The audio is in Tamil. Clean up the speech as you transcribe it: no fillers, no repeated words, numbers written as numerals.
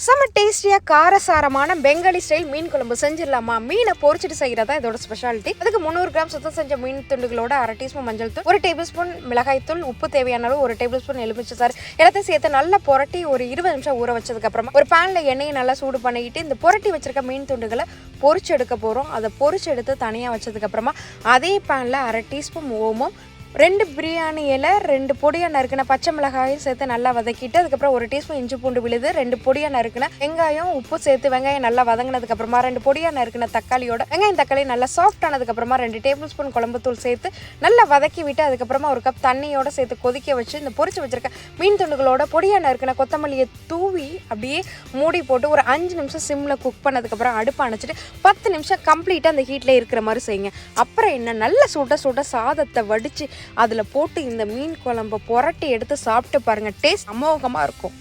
செம்ம டேஸ்டியாக காரசாரமான பெங்காலி ஸ்டைல் மீன் குழம்பு செஞ்சிடலாமா? மீனை பொரிச்சிட்டு செய்கிறதா இதோட ஸ்பெஷாலிட்டி. அதுக்கு 300 கிராம் சுத்தம் செஞ்ச மீன் துண்டுகளோட 1/2 டீஸ்பூன் மஞ்சள் தூள், 1 டேபிள் ஸ்பூன் மிளகாய் தூள், உப்பு தேவையான அளவு, 1 டேபிள் ஸ்பூன் எலுமிச்சை சாறு எல்லாத்தையும் சேர்த்து நல்லா புரட்டி ஒரு 20 நிமிஷம் ஊற வச்சதுக்கு அப்புறமா ஒரு பேன்ல எண்ணெயை நல்லா சூடு பண்ணிக்கிட்டு இந்த புரட்டி வச்சிருக்க மீன் துண்டுகளை பொரிச்சு எடுக்க போகிறோம். அதை பொரிச்சு எடுத்து தனியாக வச்சதுக்கு அப்புறமா அதே பேன்ல 1/2 டீஸ்பூன் ஓமம், 2 பிரியாணி இலை, 2 பொடியாக நறுக்கின பச்சை மிளகாயும் சேர்த்து நல்லா வதக்கிட்டு அதுக்கப்புறம் 1 டீஸ்பூன் இஞ்சி பூண்டு விழுது, 2 பொடியாக நறுக்கின வெங்காயம், உப்பு சேர்த்து வெங்காயம் நல்லா வதங்கினதுக்கு அப்புறமா 2 பொடியாக நறுக்கின தக்காளியோட வெங்காயம் தக்காளி நல்லா சாஃப்ட் ஆனதுக்கப்புறமா 2 டேபிள் ஸ்பூன் குழம்பு தூள் சேர்த்து நல்லா வதக்கி விட்டு அதுக்கப்புறமா 1 கப் தண்ணியோட சேர்த்து கொதிக்க வச்சு இந்த பொரிச்சு வச்சிருக்க மீன் துண்டுகளோட பொடியாக நறுக்கின கொத்தமல்லியை தூவி அப்படியே மூடி போட்டு ஒரு 5 நிமிஷம் சிம்மில் குக் பண்ணதுக்கப்புறம் அடுப்பு அணைச்சிட்டு 10 நிமிஷம் கம்ப்ளீட்டாக அந்த ஹீட்டில் இருக்கிற மாதிரி செய்யுங்க. அப்புறம் என்ன, நல்ல சுட சாதத்தை வடித்து அதில் போட்டு இந்த மீன் குழம்பை புரட்டி எடுத்து சாப்பிட்டு பாருங்கள். டேஸ்ட் அமோகமாக இருக்கும்.